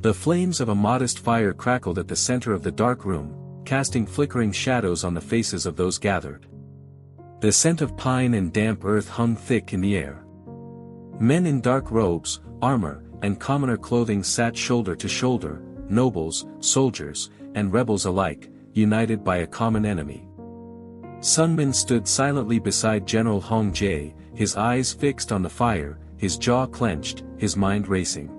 The flames of a modest fire crackled at the center of the dark room, casting flickering shadows on the faces of those gathered. The scent of pine and damp earth hung thick in the air. Men in dark robes, armor, and commoner clothing sat shoulder to shoulder, nobles, soldiers, and rebels alike, united by a common enemy. Sun Min stood silently beside General Hong Jae, his eyes fixed on the fire, his jaw clenched, his mind racing.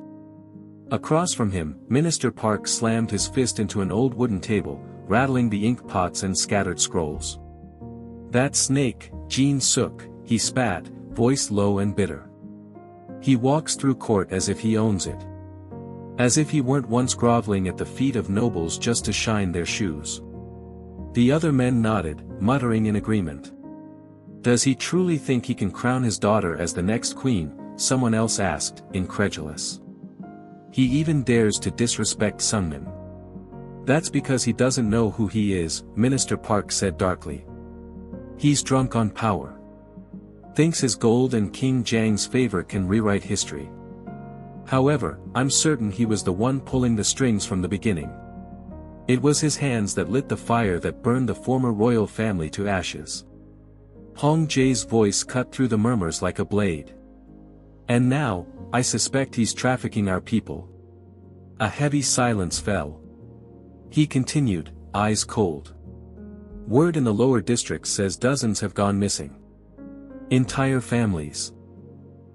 Across from him, Minister Park slammed his fist into an old wooden table, rattling the ink pots and scattered scrolls. "That snake, Jin Suk," he spat, voice low and bitter. "He walks through court as if he owns it. As if he weren't once groveling at the feet of nobles just to shine their shoes." The other men nodded, muttering in agreement. "Does he truly think he can crown his daughter as the next queen?" someone else asked, incredulous. "He even dares to disrespect Sun Min." "That's because he doesn't know who he is," Minister Park said darkly. "He's drunk on power. Thinks his gold and King Jiang's favor can rewrite history. However, I'm certain he was the one pulling the strings from the beginning. It was his hands that lit the fire that burned the former royal family to ashes." Hong Jae's voice cut through the murmurs like a blade. "And now, I suspect he's trafficking our people." A heavy silence fell. He continued, eyes cold. "Word in the lower districts says dozens have gone missing. Entire families.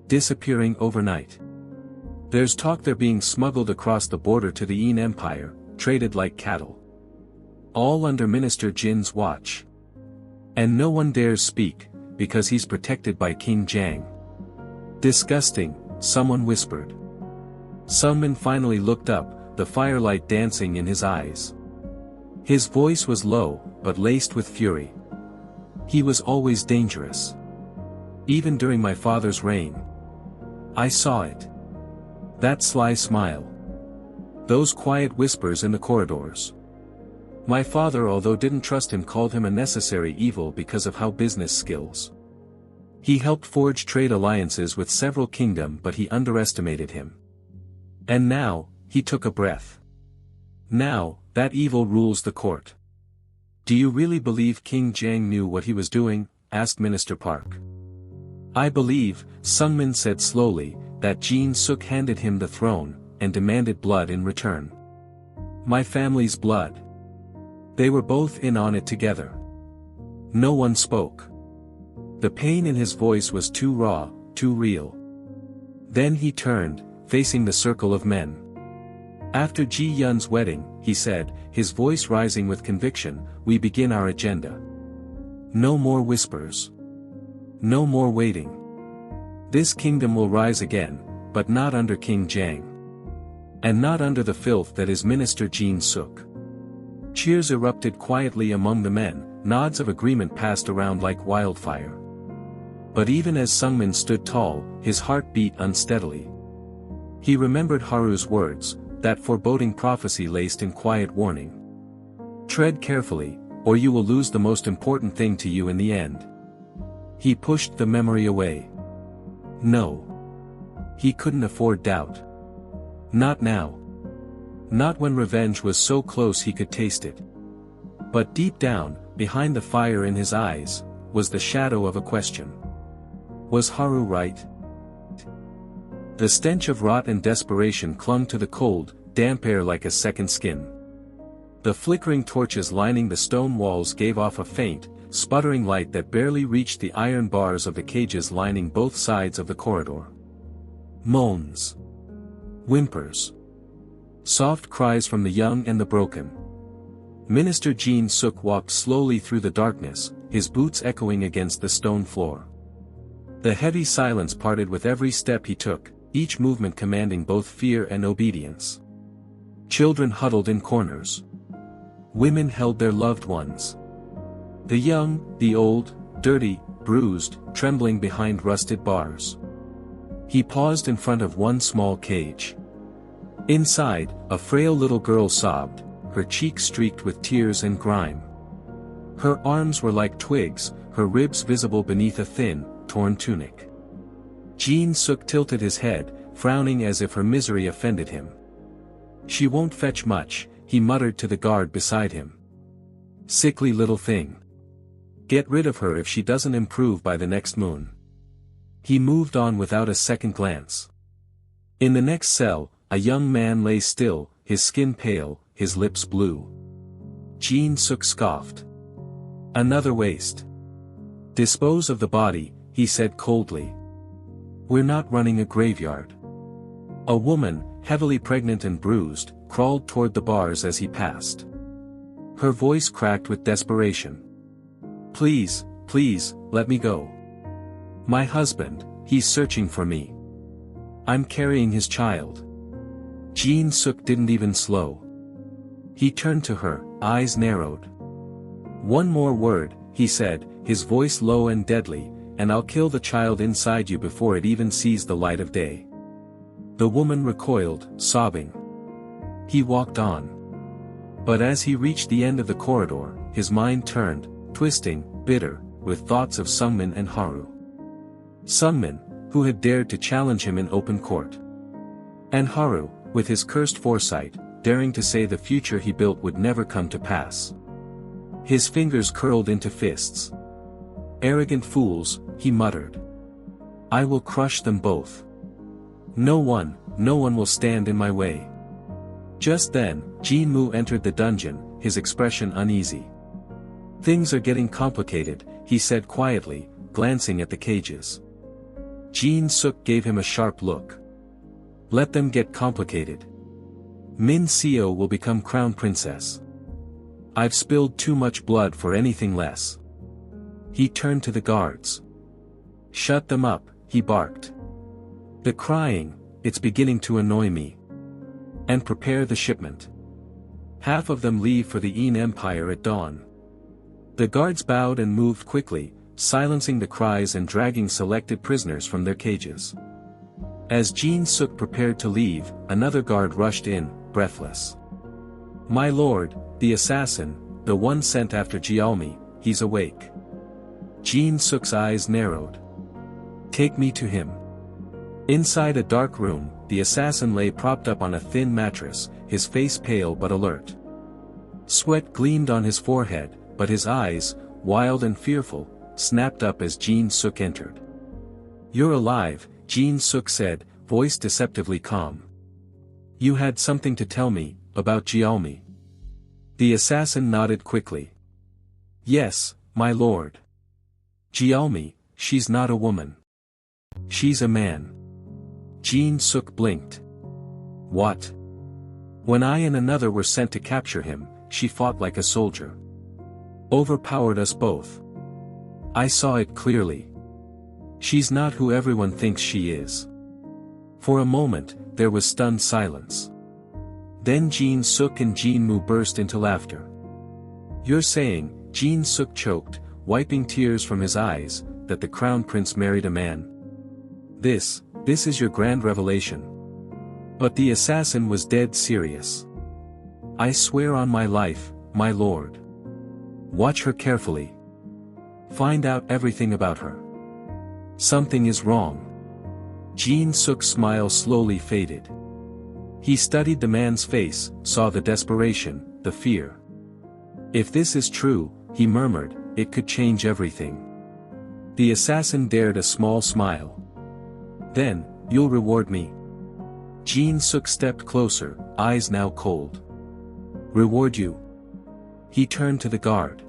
Disappearing overnight. There's talk they're being smuggled across the border to the Yin Empire, traded like cattle. All under Minister Jin's watch. And no one dares speak, because he's protected by King Jiang." "Disgusting," someone whispered. Sun Min finally looked up, the firelight dancing in his eyes. His voice was low, but laced with fury. "He was always dangerous. Even during my father's reign. I saw it. That sly smile. Those quiet whispers in the corridors. My father, although didn't trust him, called him a necessary evil because of how business skills. He helped forge trade alliances with several kingdoms, but he underestimated him. And now," he took a breath. "Now, that evil rules the court." "Do you really believe King Jiang knew what he was doing?" asked Minister Park. "I believe," Sun Min said slowly, "that Jin Suk handed him the throne, and demanded blood in return. My family's blood. They were both in on it together." No one spoke. The pain in his voice was too raw, too real. Then he turned, facing the circle of men. "After Ji Yun's wedding," he said, his voice rising with conviction, "we begin our agenda. No more whispers. No more waiting. This kingdom will rise again, but not under King Jiang. And not under the filth that is Minister Jin Suk." Cheers erupted quietly among the men, nods of agreement passed around like wildfire. But even as Sun Min stood tall, his heart beat unsteadily. He remembered Haru's words, that foreboding prophecy laced in quiet warning. "Tread carefully, or you will lose the most important thing to you in the end." He pushed the memory away. No. He couldn't afford doubt. Not now. Not when revenge was so close he could taste it. But deep down, behind the fire in his eyes, was the shadow of a question. Was Haru right? The stench of rot and desperation clung to the cold, damp air like a second skin. The flickering torches lining the stone walls gave off a faint, sputtering light that barely reached the iron bars of the cages lining both sides of the corridor. Moans. Whimpers. Soft cries from the young and the broken. Minister Jin Suk walked slowly through the darkness, his boots echoing against the stone floor. The heavy silence parted with every step he took, each movement commanding both fear and obedience. Children huddled in corners. Women held their loved ones. The young, the old, dirty, bruised, trembling behind rusted bars. He paused in front of one small cage. Inside, a frail little girl sobbed, her cheeks streaked with tears and grime. Her arms were like twigs, her ribs visible beneath a thin, torn tunic. Jin Suk tilted his head, frowning as if her misery offended him. She won't fetch much, he muttered to the guard beside him. Sickly little thing. Get rid of her if she doesn't improve by the next moon. He moved on without a second glance. In the next cell, a young man lay still, his skin pale, his lips blue. Jin-suk scoffed. Another waste. Dispose of the body, he said coldly. We're not running a graveyard. A woman, heavily pregnant and bruised, crawled toward the bars as he passed. Her voice cracked with desperation. Please, please, let me go. My husband, he's searching for me. I'm carrying his child. Jin-suk didn't even slow. He turned to her, eyes narrowed. One more word, he said, his voice low and deadly, and I'll kill the child inside you before it even sees the light of day. The woman recoiled, sobbing. He walked on. But as he reached the end of the corridor, his mind turned, twisting, bitter, with thoughts of Sungmin and Haru. Sungmin, who had dared to challenge him in open court. And Haru, with his cursed foresight, daring to say the future he built would never come to pass. His fingers curled into fists. Arrogant fools, he muttered. I will crush them both. No one will stand in my way. Just then, Jin-moo entered the dungeon, his expression uneasy. Things are getting complicated, he said quietly, glancing at the cages. Jin-suk gave him a sharp look. Let them get complicated. Min Seo will become crown princess. I've spilled too much blood for anything less. He turned to the guards. Shut them up, he barked. The crying, it's beginning to annoy me. And prepare the shipment. Half of them leave for the Een Empire at dawn. The guards bowed and moved quickly, silencing the cries and dragging selected prisoners from their cages. As Jin-suk prepared to leave, another guard rushed in, breathless. My lord, the assassin, the one sent after Jialmi, he's awake. Jin-suk's eyes narrowed. Take me to him. Inside a dark room, the assassin lay propped up on a thin mattress, his face pale but alert. Sweat gleamed on his forehead, but his eyes, wild and fearful, snapped up as Jin-suk entered. You're alive, Jin-suk said, voice deceptively calm. You had something to tell me, about Jialmi. The assassin nodded quickly. Yes, my lord. Jialmi, she's not a woman. She's a man. Jin-suk blinked. What? When I and another were sent to capture him, she fought like a soldier. Overpowered us both. I saw it clearly. She's not who everyone thinks she is. For a moment, there was stunned silence. Then Jin-suk and Jin-moo burst into laughter. You're saying, Jin-suk choked, wiping tears from his eyes, that the crown prince married a man? This is your grand revelation. But the assassin was dead serious. I swear on my life, my lord. Watch her carefully. Find out everything about her. Something is wrong. Jin-suk's smile slowly faded. He studied the man's face, saw the desperation, the fear. If this is true, he murmured, it could change everything. The assassin dared a small smile. Then, you'll reward me. Jin-suk stepped closer, eyes now cold. Reward you? He turned to the guard.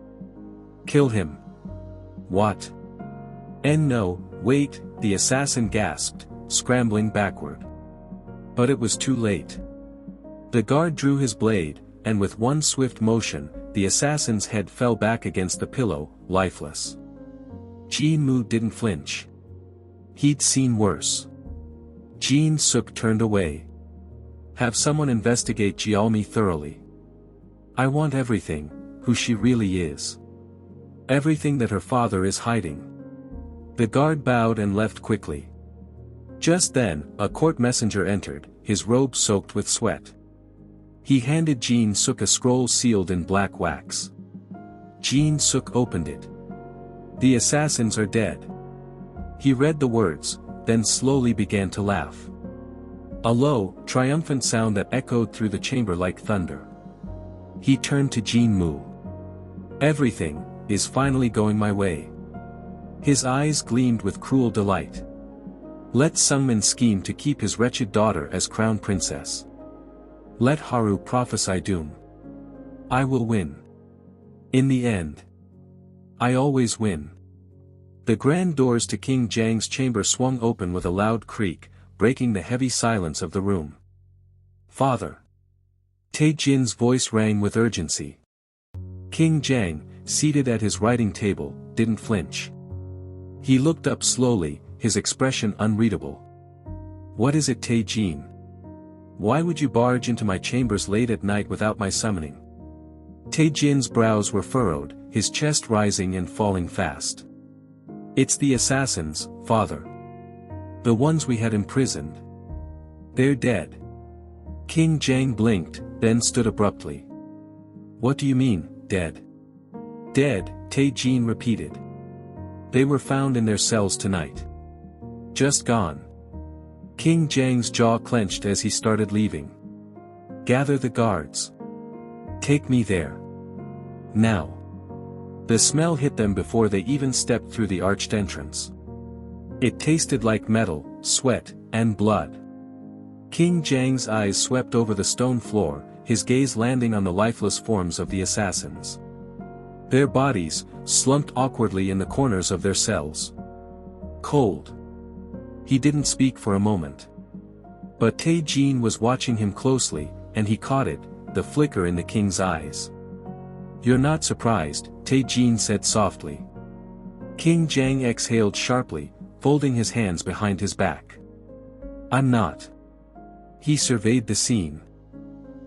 Kill him. What? And no, wait, the assassin gasped, scrambling backward. But it was too late. The guard drew his blade, and with one swift motion, the assassin's head fell back against the pillow, lifeless. Jin-moo didn't flinch. He'd seen worse. Jin-suk turned away. Have someone investigate Jialmi thoroughly. I want everything, who she really is. Everything that her father is hiding. The guard bowed and left quickly. Just then, a court messenger entered, his robe soaked with sweat. He handed Jin-suk a scroll sealed in black wax. Jin-suk opened it. The assassins are dead. He read the words, then slowly began to laugh. A low, triumphant sound that echoed through the chamber like thunder. He turned to Jin Mu. Everything is finally going my way. His eyes gleamed with cruel delight. Let Sungmin scheme to keep his wretched daughter as crown princess. Let Haru prophesy doom. I will win. In the end. I always win. The grand doors to King Jang's chamber swung open with a loud creak, breaking the heavy silence of the room. Father. Tae-jin's voice rang with urgency. King Jang, seated at his writing table, didn't flinch. He looked up slowly, his expression unreadable. What is it, Tae-jin? Why would you barge into my chambers late at night without my summoning? Tae-jin's brows were furrowed, his chest rising and falling fast. It's the assassins, father. The ones we had imprisoned. They're dead. King Jang blinked, then stood abruptly. What do you mean, dead? Dead, Tae-jin repeated. They were found in their cells tonight. Just gone. King Jang's jaw clenched as he started leaving. Gather the guards. Take me there. Now. The smell hit them before they even stepped through the arched entrance. It tasted like metal, sweat, and blood. King Jang's eyes swept over the stone floor, his gaze landing on the lifeless forms of the assassins. Their bodies, slumped awkwardly in the corners of their cells. Cold. He didn't speak for a moment. But Tae-jin was watching him closely, and he caught it, the flicker in the king's eyes. You're not surprised, Tae-jin said softly. King Jang exhaled sharply, folding his hands behind his back. I'm not. He surveyed the scene.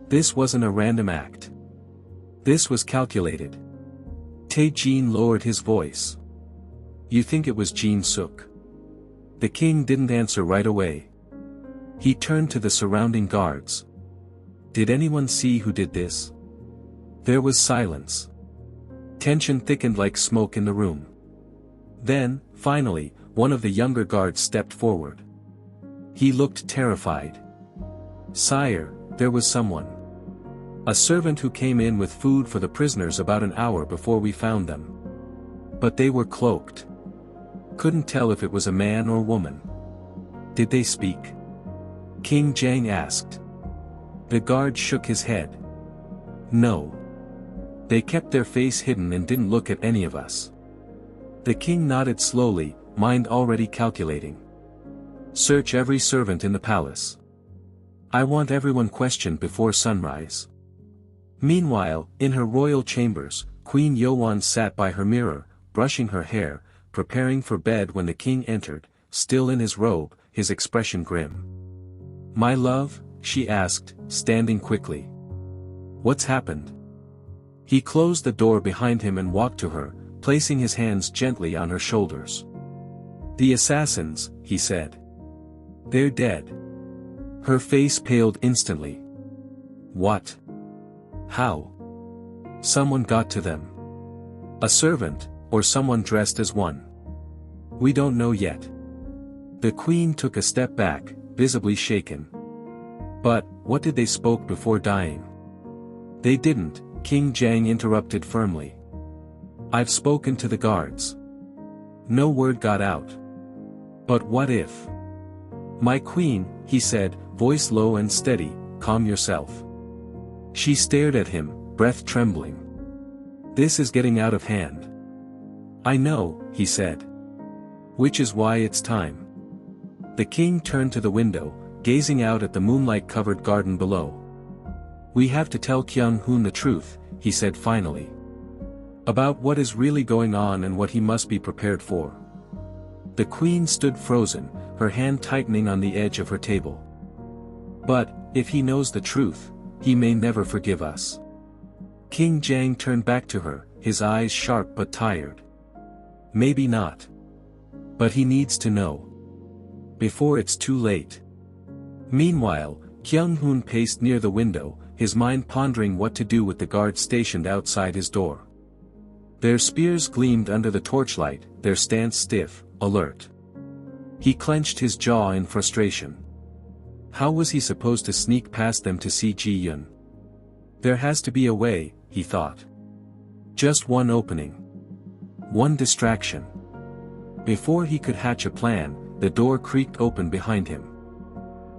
This wasn't a random act. This was calculated. Tae-jin lowered his voice. You think it was Jin Suk? The king didn't answer right away. He turned to the surrounding guards. Did anyone see who did this? There was silence. Tension thickened like smoke in the room. Then, finally, one of the younger guards stepped forward. He looked terrified. Sire, there was someone. A servant who came in with food for the prisoners about an hour before we found them. But they were cloaked. Couldn't tell if it was a man or woman. Did they speak? King Jang asked. The guard shook his head. No. They kept their face hidden and didn't look at any of us. The king nodded slowly, mind already calculating. Search every servant in the palace. I want everyone questioned before sunrise. Meanwhile, in her royal chambers, Queen Yoan sat by her mirror, brushing her hair, preparing for bed when the king entered, still in his robe, his expression grim. My love, she asked, standing quickly. What's happened? He closed the door behind him and walked to her, placing his hands gently on her shoulders. The assassins, he said. They're dead. Her face paled instantly. What? How? Someone got to them. A servant, or someone dressed as one. We don't know yet. The queen took a step back, visibly shaken. But, what did they spoke before dying? They didn't, King Jang interrupted firmly. I've spoken to the guards. No word got out. But what if? My queen, he said, voice low and steady, calm yourself. She stared at him, breath trembling. This is getting out of hand. I know, he said. Which is why it's time. The king turned to the window, gazing out at the moonlight-covered garden below. We have to tell Kyung-hoon the truth, he said finally. About what is really going on and what he must be prepared for. The queen stood frozen, her hand tightening on the edge of her table. But, if he knows the truth, he may never forgive us. King Jang turned back to her, his eyes sharp but tired. Maybe not. But he needs to know. Before it's too late. Meanwhile, Kyung-hoon paced near the window, his mind pondering what to do with the guards stationed outside his door. Their spears gleamed under the torchlight, their stance stiff, alert. He clenched his jaw in frustration. How was he supposed to sneak past them to see Ji Yun? There has to be a way, he thought. Just one opening. One distraction. Before he could hatch a plan, the door creaked open behind him.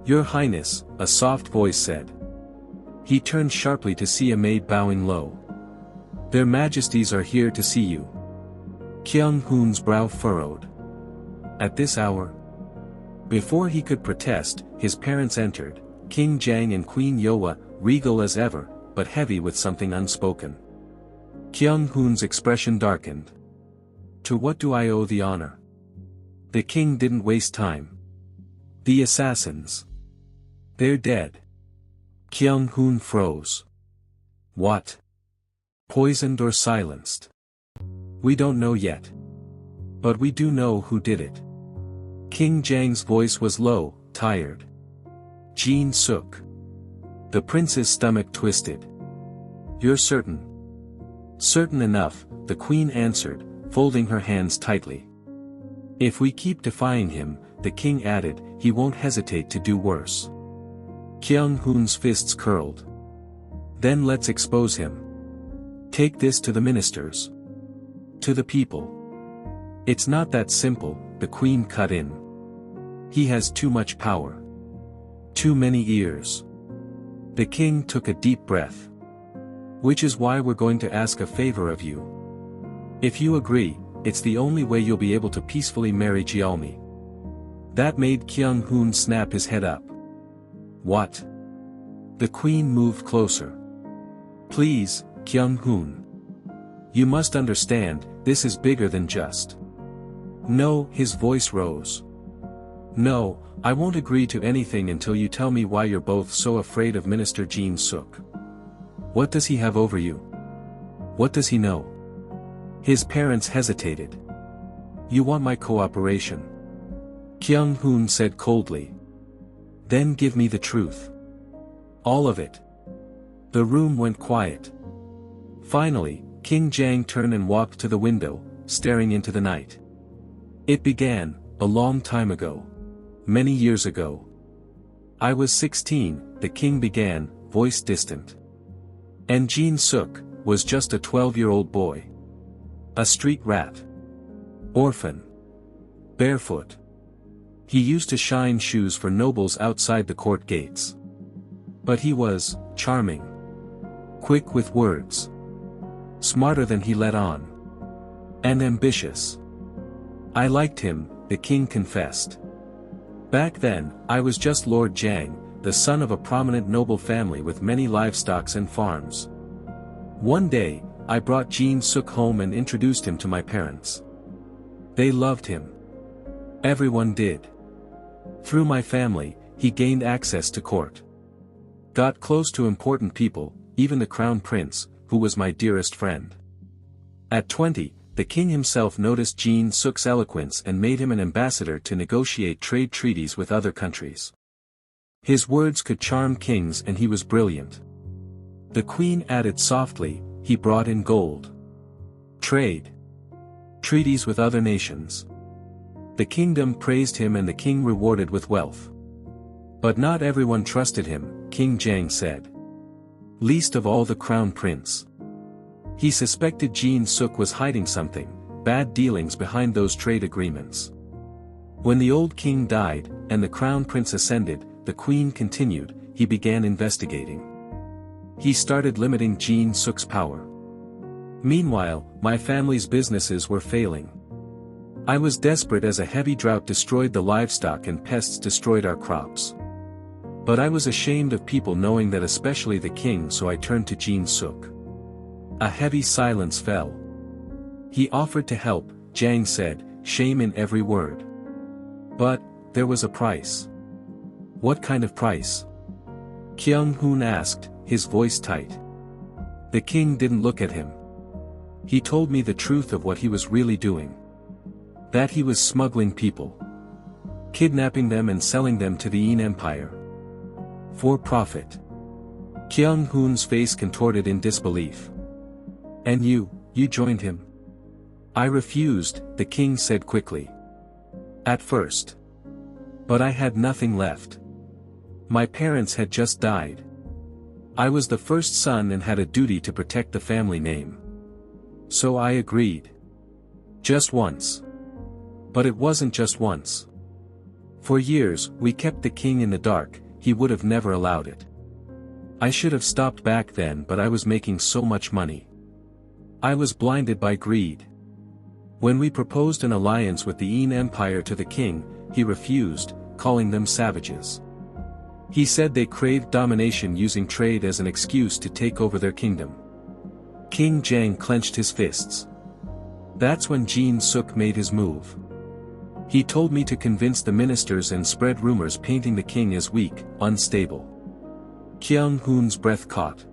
"Your Highness," a soft voice said. He turned sharply to see a maid bowing low. "Their Majesties are here to see you." Kyung-hoon's brow furrowed. At this hour? Before he could protest, his parents entered, King Jang and Queen Yeowa, regal as ever, but heavy with something unspoken. Kyung-hoon's expression darkened. "To what do I owe the honor?" The king didn't waste time. "The assassins. They're dead." Kyung-hoon froze. "What? Poisoned or silenced?" "We don't know yet. But we do know who did it." King Jang's voice was low, tired. "Jin Suk." The prince's stomach twisted. "You're certain?" "Certain enough," the queen answered, folding her hands tightly. "If we keep defying him," the king added, "he won't hesitate to do worse." Kyung-hoon's fists curled. "Then let's expose him. Take this to the ministers. To the people." "It's not that simple," the queen cut in. "He has too much power. Too many ears." The king took a deep breath. "Which is why we're going to ask a favor of you. If you agree, it's the only way you'll be able to peacefully marry Jialmi." That made Kyung-hoon snap his head up. "What?" The queen moved closer. "Please, Kyung-hoon. You must understand, this is bigger than just." "No," his voice rose. "No, I won't agree to anything until you tell me why you're both so afraid of Minister Jin Suk. What does he have over you? What does he know?" His parents hesitated. "You want my cooperation?" Kyung-hoon said coldly. "Then give me the truth. All of it." The room went quiet. Finally, King Jang turned and walked to the window, staring into the night. "It began, a long time ago. Many years ago. I was 16, the king began, voice distant. And Jin Suk was just a 12-year-old boy. A street rat. Orphan. Barefoot. He used to shine shoes for nobles outside the court gates. But he was charming. Quick with words. Smarter than he let on. And ambitious. I liked him," the king confessed. "Back then, I was just Lord Jang, the son of a prominent noble family with many livestocks and farms. One day, I brought Jin Suk home and introduced him to my parents. They loved him. Everyone did. Through my family, he gained access to court. Got close to important people, even the crown prince, who was my dearest friend. At 20, the king himself noticed Jin Suk's eloquence and made him an ambassador to negotiate trade treaties with other countries. His words could charm kings and he was brilliant." The queen added softly, "He brought in gold. Trade. Treaties with other nations. The kingdom praised him and the king rewarded with wealth. But not everyone trusted him," King Jang said. "Least of all the crown prince. He suspected Jin Suk was hiding something, bad dealings behind those trade agreements. When the old king died, and the crown prince ascended," the queen continued, "he began investigating. He started limiting Jin Suk's power. Meanwhile, my family's businesses were failing. I was desperate as a heavy drought destroyed the livestock and pests destroyed our crops. But I was ashamed of people knowing that, especially the king, so I turned to Jin Suk." A heavy silence fell. "He offered to help," Jang said, shame in every word. "But, there was a price." "What kind of price?" Kyung-hoon asked, his voice tight. The king didn't look at him. "He told me the truth of what he was really doing. That he was smuggling people. Kidnapping them and selling them to the Yin Empire. For profit." Kyung-hoon's face contorted in disbelief. "And you joined him?" "I refused," the king said quickly. "At first. But I had nothing left. My parents had just died. I was the first son and had a duty to protect the family name. So I agreed. Just once. But it wasn't just once. For years, we kept the king in the dark. He would have never allowed it. I should have stopped back then, but I was making so much money. I was blinded by greed. When we proposed an alliance with the Yin Empire to the king, he refused, calling them savages. He said they craved domination, using trade as an excuse to take over their kingdom. King Jiang clenched his fists. That's when Jin Suk made his move. He told me to convince the ministers and spread rumors painting the king as weak, unstable. Kyung Hoon's breath caught.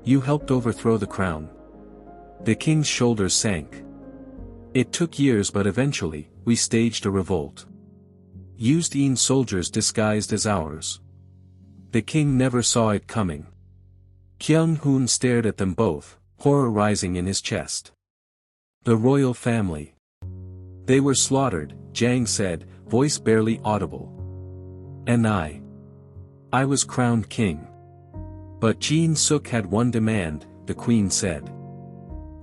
You helped overthrow the crown. The king's shoulders sank. It took years, but eventually, we staged a revolt. Used Yin soldiers disguised as ours. The king never saw it coming. Kyung Hoon stared at them both, horror rising in his chest. The royal family. They were slaughtered, Jiang said, voice barely audible. And I was crowned king. But Jin Suk had one demand, the queen said.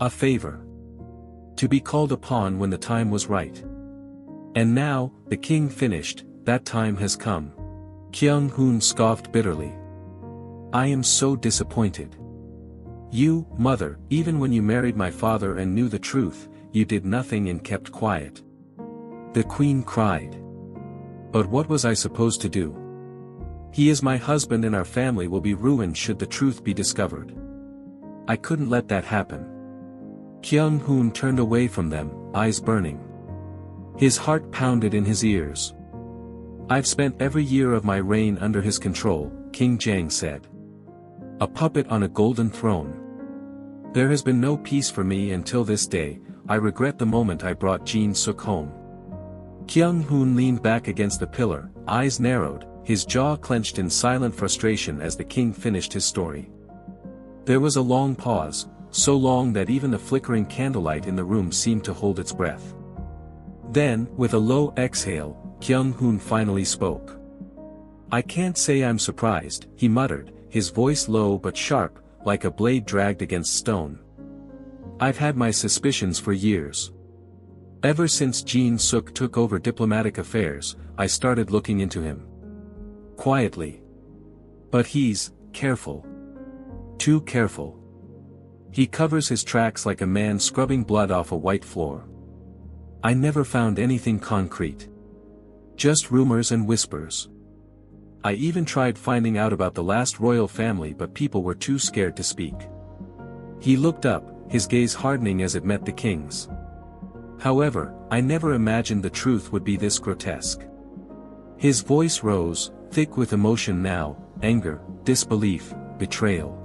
A favor. To be called upon when the time was right. And now, the king finished, that time has come. Kyung Hoon scoffed bitterly. I am so disappointed. You, mother, even when you married my father and knew the truth, you did nothing and kept quiet. The queen cried. But what was I supposed to do? He is my husband and our family will be ruined should the truth be discovered. I couldn't let that happen. Kyung Hoon turned away from them, eyes burning. His heart pounded in his ears. I've spent every year of my reign under his control, King Jiang said. A puppet on a golden throne. There has been no peace for me until this day. I regret the moment I brought Jin Suk home. Kyung Hoon leaned back against the pillar, eyes narrowed, his jaw clenched in silent frustration as the king finished his story. There was a long pause, so long that even the flickering candlelight in the room seemed to hold its breath. Then, with a low exhale, Kyung Hoon finally spoke. I can't say I'm surprised, he muttered, his voice low but sharp, like a blade dragged against stone. I've had my suspicions for years. Ever since Jin Suk took over diplomatic affairs, I started looking into him. Quietly. But he's careful. Too careful. He covers his tracks like a man scrubbing blood off a white floor. I never found anything concrete. Just rumors and whispers. I even tried finding out about the last royal family, but people were too scared to speak. He looked up, his gaze hardening as it met the king's. However, I never imagined the truth would be this grotesque. His voice rose, thick with emotion now, anger, disbelief, betrayal.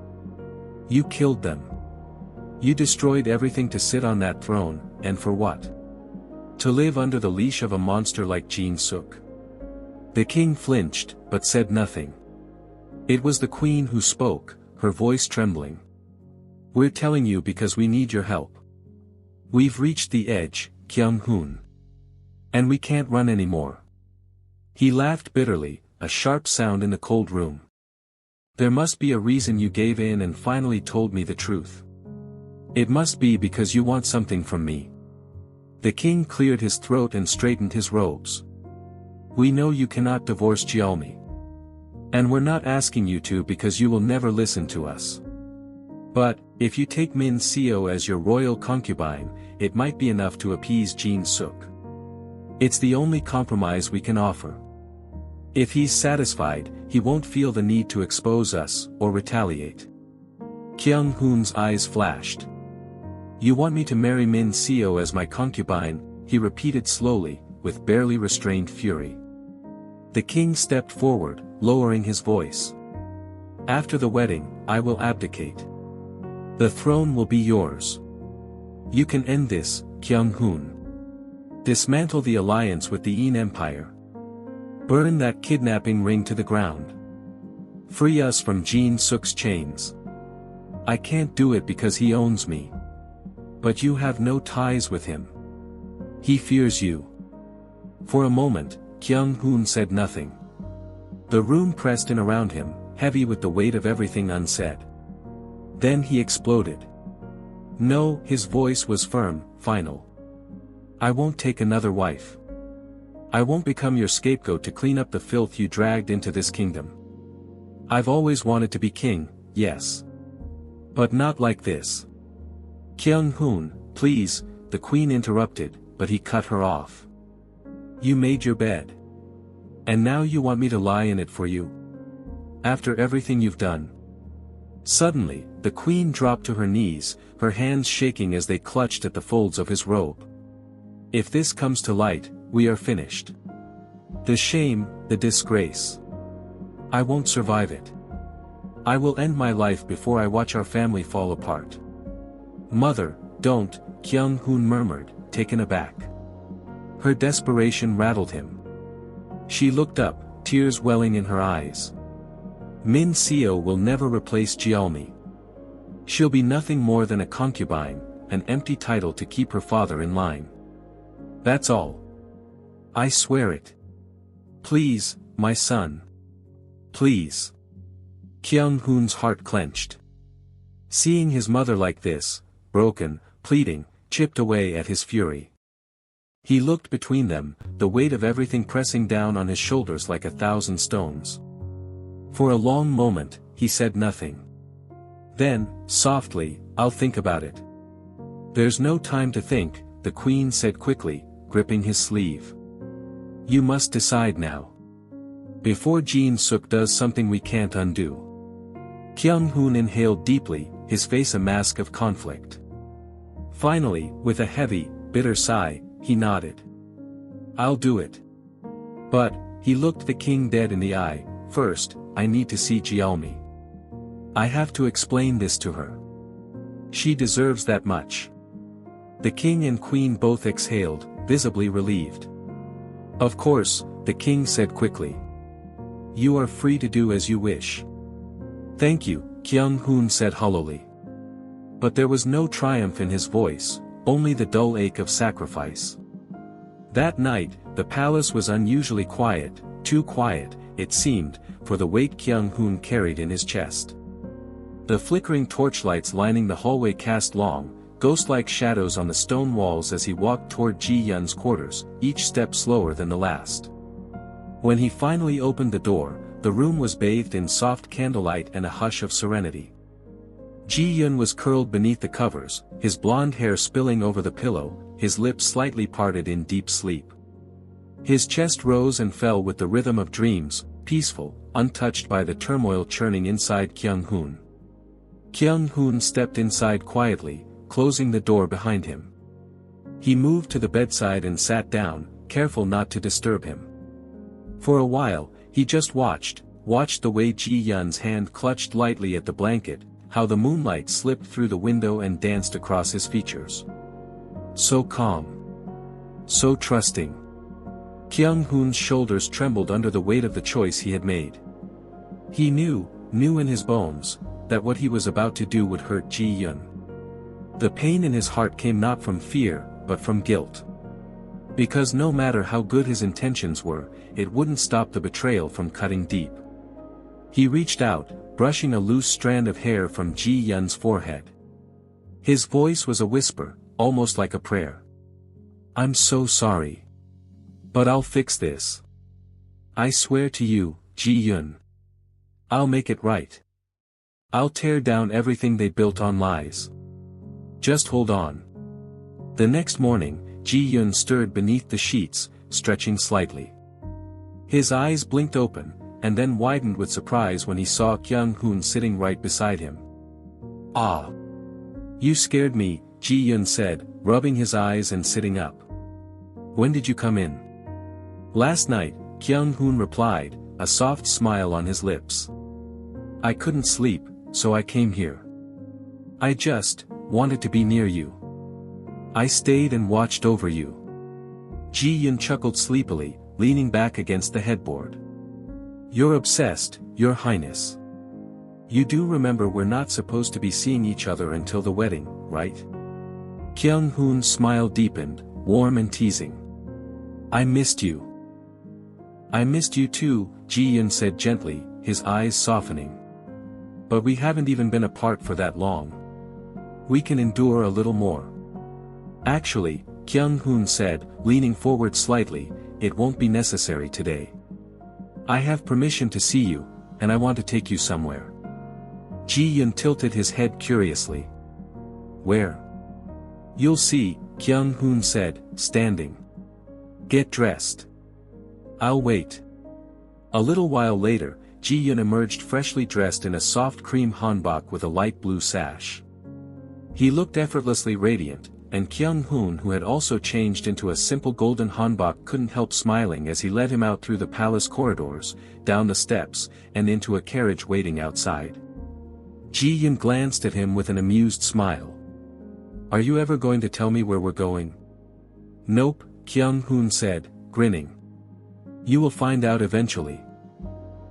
You killed them. You destroyed everything to sit on that throne, and for what? To live under the leash of a monster like Jin Suk. The king flinched, but said nothing. It was the queen who spoke, her voice trembling. We're telling you because we need your help. We've reached the edge, Kyung Hoon. And we can't run anymore. He laughed bitterly, a sharp sound in the cold room. There must be a reason you gave in and finally told me the truth. It must be because you want something from me. The king cleared his throat and straightened his robes. We know you cannot divorce Jialmi. And we're not asking you to because you will never listen to us. But, if you take Min Seo as your royal concubine, it might be enough to appease Jin Suk. It's the only compromise we can offer. If he's satisfied, he won't feel the need to expose us, or retaliate. Kyung Hoon's eyes flashed. You want me to marry Min Seo as my concubine, he repeated slowly, with barely restrained fury. The king stepped forward, lowering his voice. After the wedding, I will abdicate. The throne will be yours. You can end this, Kyung Hoon. Dismantle the alliance with the Yin Empire. Burn that kidnapping ring to the ground. Free us from Jin Suk's chains. I can't do it because he owns me. But you have no ties with him. He fears you. For a moment, Kyung Hoon said nothing. The room pressed in around him, heavy with the weight of everything unsaid. Then he exploded. No, his voice was firm, final. I won't take another wife. I won't become your scapegoat to clean up the filth you dragged into this kingdom. I've always wanted to be king, yes. But not like this. Kyung-hoon, please, the queen interrupted, but he cut her off. You made your bed. And now you want me to lie in it for you? After everything you've done. Suddenly, the queen dropped to her knees, her hands shaking as they clutched at the folds of his robe. If this comes to light, we are finished. The shame, the disgrace. I won't survive it. I will end my life before I watch our family fall apart. Mother, don't, Kyung-hoon murmured, taken aback. Her desperation rattled him. She looked up, tears welling in her eyes. Min Seo will never replace Jeolmi. She'll be nothing more than a concubine, an empty title to keep her father in line. That's all. I swear it. Please, my son. Please. Kyung-hoon's heart clenched. Seeing his mother like this, broken, pleading, chipped away at his fury. He looked between them, the weight of everything pressing down on his shoulders like 1,000 stones. For a long moment, he said nothing. Then, softly, I'll think about it. There's no time to think, the queen said quickly, gripping his sleeve. You must decide now. Before Jin-suk does something we can't undo. Kyung-hoon inhaled deeply, his face a mask of conflict. Finally, with a heavy, bitter sigh, he nodded. I'll do it. But, he looked the king dead in the eye. First, I need to see Jeolmi. I have to explain this to her. She deserves that much. The king and queen both exhaled, visibly relieved. Of course, the king said quickly. You are free to do as you wish. Thank you, Kyung-hoon said hollowly. But there was no triumph in his voice, only the dull ache of sacrifice. That night, the palace was unusually quiet, too quiet, it seemed, for the weight Kyung-hoon carried in his chest. The flickering torchlights lining the hallway cast long, ghost-like shadows on the stone walls as he walked toward Ji-yun's quarters, each step slower than the last. When he finally opened the door, the room was bathed in soft candlelight and a hush of serenity. Ji-yun was curled beneath the covers, his blonde hair spilling over the pillow, his lips slightly parted in deep sleep. His chest rose and fell with the rhythm of dreams, peaceful, untouched by the turmoil churning inside Kyung-hoon. Kyung-hoon stepped inside quietly, closing the door behind him. He moved to the bedside and sat down, careful not to disturb him. For a while, he just watched the way Ji-yun's hand clutched lightly at the blanket, how the moonlight slipped through the window and danced across his features. So calm. So trusting. Kyung-hoon's shoulders trembled under the weight of the choice he had made. He knew in his bones, that what he was about to do would hurt Ji-yun. The pain in his heart came not from fear, but from guilt. Because no matter how good his intentions were, it wouldn't stop the betrayal from cutting deep. He reached out, brushing a loose strand of hair from Ji-yun's forehead. His voice was a whisper, almost like a prayer. I'm so sorry. But I'll fix this. I swear to you, Ji-yun. I'll make it right. I'll tear down everything they built on lies. Just hold on. The next morning, Ji-yun stirred beneath the sheets, stretching slightly. His eyes blinked open, and then widened with surprise when he saw Kyung-hoon sitting right beside him. Ah! You scared me, Ji-yun said, rubbing his eyes and sitting up. When did you come in? Last night, Kyung-hoon replied, a soft smile on his lips. I couldn't sleep, so I came here. I just wanted to be near you. I stayed and watched over you. Ji-yun chuckled sleepily, leaning back against the headboard. You're obsessed, Your Highness. You do remember we're not supposed to be seeing each other until the wedding, right? Kyung-hoon's smile deepened, warm and teasing. I missed you. I missed you too, Ji-yun said gently, his eyes softening. But we haven't even been apart for that long. We can endure a little more. Actually, Kyung-hoon said, leaning forward slightly, it won't be necessary today. I have permission to see you, and I want to take you somewhere. Ji-yun tilted his head curiously. Where? You'll see, Kyung-hoon said, standing. Get dressed. I'll wait. A little while later, Ji-yun emerged freshly dressed in a soft cream hanbok with a light blue sash. He looked effortlessly radiant, and Kyung-hoon, who had also changed into a simple golden hanbok, couldn't help smiling as he led him out through the palace corridors, down the steps, and into a carriage waiting outside. Ji-yun glanced at him with an amused smile. Are you ever going to tell me where we're going? Nope, Kyung-hoon said, grinning. You will find out eventually.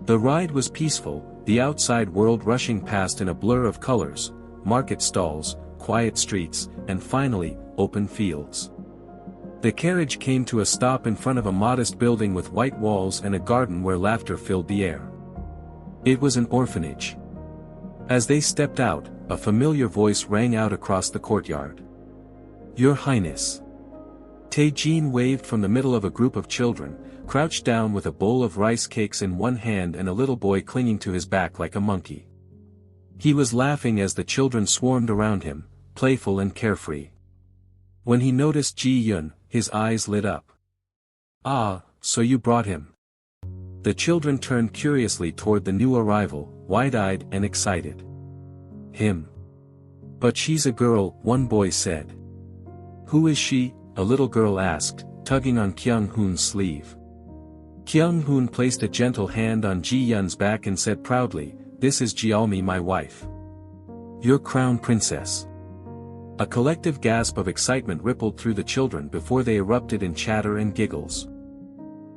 The ride was peaceful, the outside world rushing past in a blur of colors, market stalls, quiet streets, and finally, open fields. The carriage came to a stop in front of a modest building with white walls and a garden where laughter filled the air. It was an orphanage. As they stepped out, a familiar voice rang out across the courtyard. Your Highness. Tae-jin waved from the middle of a group of children, crouched down with a bowl of rice cakes in one hand and a little boy clinging to his back like a monkey. He was laughing as the children swarmed around him, playful and carefree. When he noticed Ji-yun, his eyes lit up. Ah, so you brought him. The children turned curiously toward the new arrival, wide-eyed and excited. Him. But she's a girl, one boy said. Who is she? A little girl asked, tugging on Kyung-hoon's sleeve. Kyung-hoon placed a gentle hand on Ji-yun's back and said proudly, This is Jeolmi, my wife. Your crown princess. A collective gasp of excitement rippled through the children before they erupted in chatter and giggles.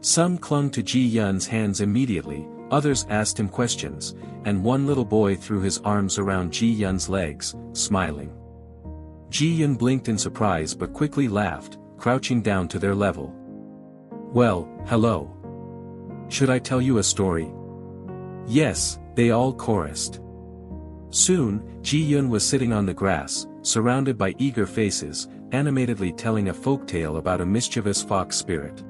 Some clung to Ji-yun's hands immediately, others asked him questions, and one little boy threw his arms around Ji-yun's legs, smiling. Ji-yun blinked in surprise but quickly laughed, crouching down to their level. Well, hello. Should I tell you a story? Yes, they all chorused. Soon, Ji-yun was sitting on the grass, surrounded by eager faces, animatedly telling a folktale about a mischievous fox spirit.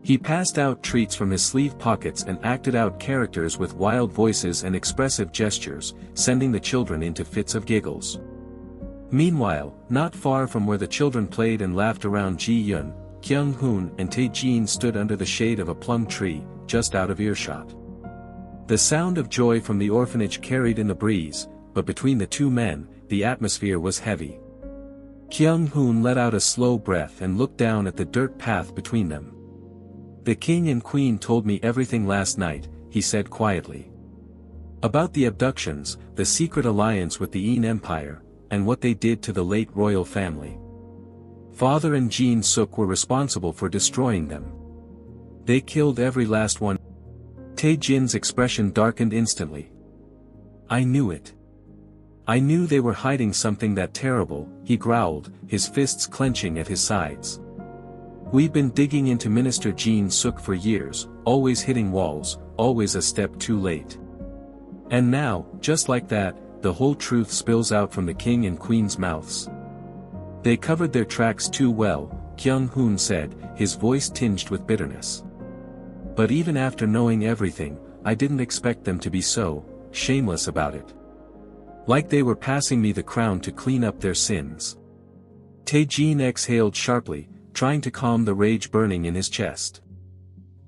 He passed out treats from his sleeve pockets and acted out characters with wild voices and expressive gestures, sending the children into fits of giggles. Meanwhile, not far from where the children played and laughed around Ji-yun, Kyung-hoon and Tae-jin stood under the shade of a plum tree, just out of earshot. The sound of joy from the orphanage carried in the breeze, but between the two men, the atmosphere was heavy. Kyung-hoon let out a slow breath and looked down at the dirt path between them. The king and queen told me everything last night, he said quietly. About the abductions, the secret alliance with the Ean Empire, and what they did to the late royal family. Father and Jin Suk were responsible for destroying them. They killed every last one. Tae-jin's expression darkened instantly. I knew it. I knew they were hiding something that terrible, he growled, his fists clenching at his sides. We've been digging into Minister Jin Suk for years, always hitting walls, always a step too late. And now, just like that, the whole truth spills out from the king and queen's mouths. They covered their tracks too well, Kyung-hoon said, his voice tinged with bitterness. But even after knowing everything, I didn't expect them to be so shameless about it. Like they were passing me the crown to clean up their sins. Tae-jin exhaled sharply, trying to calm the rage burning in his chest.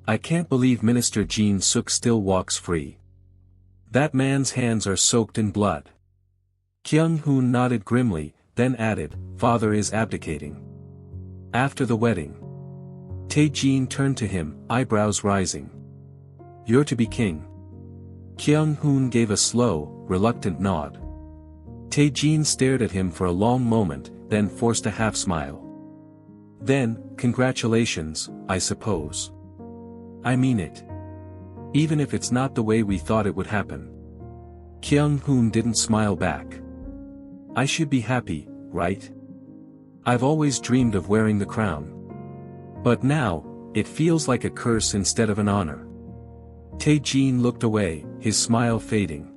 I can't believe Minister Jin Suk still walks free. That man's hands are soaked in blood. Kyung-hoon nodded grimly, then added, Father is abdicating. After the wedding. Tae-jin turned to him, eyebrows rising. You're to be king. Kyung-hoon gave a slow, reluctant nod. Tae-jin stared at him for a long moment, then forced a half-smile. Then, congratulations, I suppose. I mean it. Even if it's not the way we thought it would happen. Kyung-hoon didn't smile back. I should be happy, right? I've always dreamed of wearing the crown. But now, it feels like a curse instead of an honor. Tae-jin looked away, his smile fading.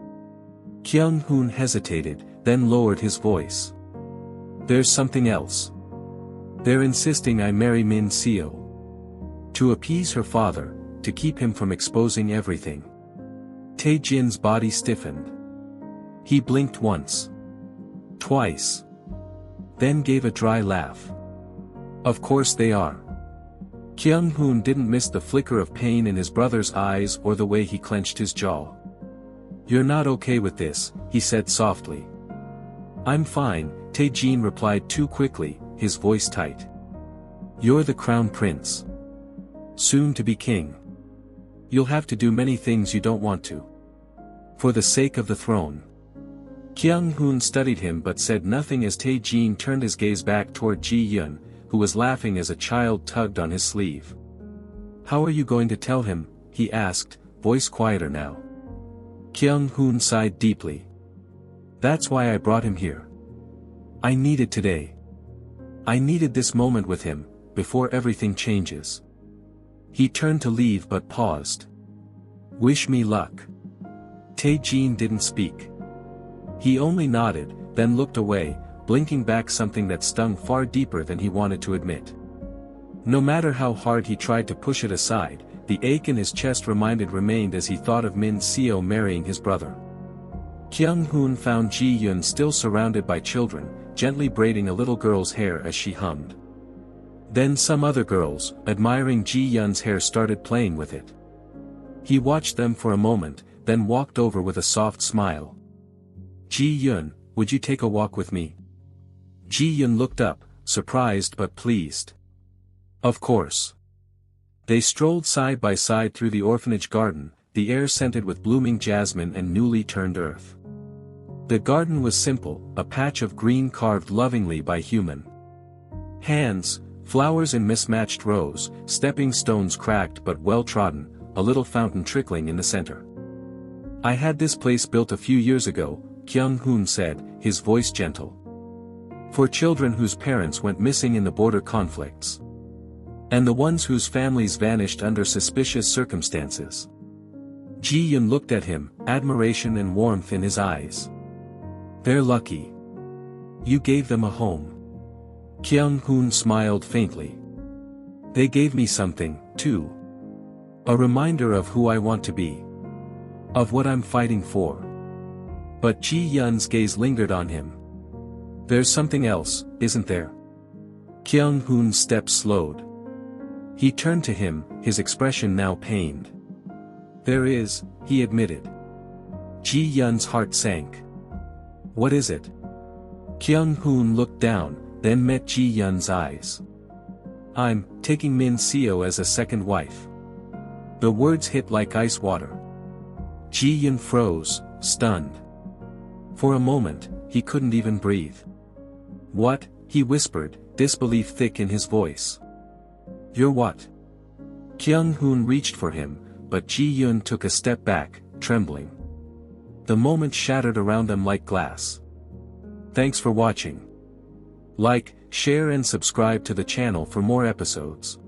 Kyung-hoon hesitated, then lowered his voice. There's something else. They're insisting I marry Min Seo. To appease her father, to keep him from exposing everything. Tae-jin's body stiffened. He blinked once. Twice. Then gave a dry laugh. Of course they are. Kyung-hoon didn't miss the flicker of pain in his brother's eyes or the way he clenched his jaw. You're not okay with this, he said softly. I'm fine, Tae-jin replied too quickly, his voice tight. You're the crown prince. Soon to be king. You'll have to do many things you don't want to. For the sake of the throne. Kyung-hoon studied him but said nothing as Tae-jin turned his gaze back toward Ji-yeon, who was laughing as a child tugged on his sleeve. How are you going to tell him? He asked, voice quieter now. Kyung-hoon sighed deeply. That's why I brought him here. I needed today. I needed this moment with him, before everything changes. He turned to leave but paused. Wish me luck. Tae-jin didn't speak. He only nodded, then looked away, blinking back something that stung far deeper than he wanted to admit. No matter how hard he tried to push it aside, the ache in his chest remained as he thought of Min Seo marrying his brother. Kyung-hoon found Ji-yeon still surrounded by children, gently braiding a little girl's hair as she hummed. Then some other girls, admiring Ji-yeon's hair, started playing with it. He watched them for a moment, then walked over with a soft smile. Ji-yeon, would you take a walk with me? Ji-yeon looked up, surprised but pleased. Of course. They strolled side by side through the orphanage garden, the air scented with blooming jasmine and newly turned earth. The garden was simple, a patch of green carved lovingly by human hands, flowers in mismatched rows, stepping stones cracked but well trodden, a little fountain trickling in the center. I had this place built a few years ago, Kyung-hoon said, his voice gentle. For children whose parents went missing in the border conflicts. And the ones whose families vanished under suspicious circumstances. Ji-yeon looked at him, admiration and warmth in his eyes. They're lucky. You gave them a home. Kyung-hoon smiled faintly. They gave me something, too. A reminder of who I want to be. Of what I'm fighting for. But Ji-yeon's gaze lingered on him. There's something else, isn't there? Kyung-hoon's steps slowed. He turned to him, his expression now pained. There is, he admitted. Ji-yeon's heart sank. What is it? Kyung-hoon looked down, then met Ji-yeon's eyes. I'm taking Min Seo as a second wife. The words hit like ice water. Ji-yeon froze, stunned. For a moment, he couldn't even breathe. What? He whispered, disbelief thick in his voice. You're what? Kyung-hoon reached for him, but Ji-yeon took a step back, trembling. The moment shattered around them like glass. Thanks for watching. Like, share and subscribe to the channel for more episodes.